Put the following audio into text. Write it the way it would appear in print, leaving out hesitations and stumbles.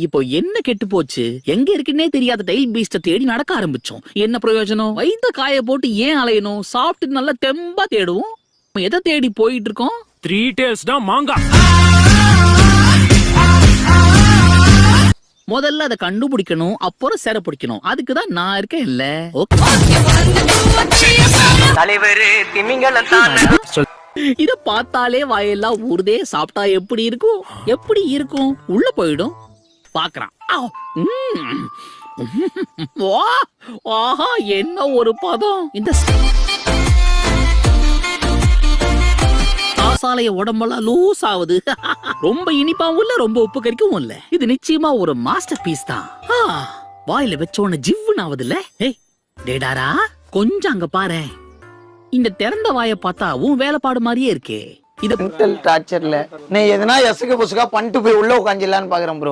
இப்போ என்ன கெட்டு போச்சு? எங்க இருக்குன்னே தெரியாத டைல் பீஸ்ட தேடி நடக்க ஆரம்பிச்சோம். என்ன பிரயோஜனம்? வயித்த காய போட்டு ஏன் அலையணும்? சாப்பிட்டு நல்லா தெம்பா தேடுவோம். எதை தேடி போயிட்டு இருக்கோம்? 3 Tails தான் மாங்கா. முதல்ல அதை கண்டுபிடிக்கணும், அப்புறம் சேர பிடிக்கணும். அதுக்குதான் நான் இருக்கேன் இல்ல. இத பார்த்தாலே வாயெல்லாம் ஊர்தே. சாப்பிட்டா எப்படி இருக்கும்? எப்படி இருக்கும்? உள்ள போயிடும். பாக்குறான். ஆஹா, என்ன ஒரு பதம்! இந்த சாலைய உடம்பெல்லாம் லூஸ் ஆகுது. ரொம்ப இனிப்பாவும் இல்ல, ரொம்ப உப்பு கறிக்கவும் இல்ல. இது நிச்சயமா ஒரு மாஸ்டர் பீஸ் தான். வாயில வச்ச உடனே ஜிவ்வுன்னு ஆகுதுல்ல. ஏய் டேடாரா, கொஞ்சம் அங்க பாரு. இந்த திறந்த வாயை பார்த்தா உன் வேலைப்பாடு மாதிரியே இருக்கே. இது டார்ச்சர்ல நீ எதனா எசுக்கு புசுக்கா பண்ணிட்டு போய் உள்ள உட்காந்துலான்னு பாக்குறேன் ப்ரோ.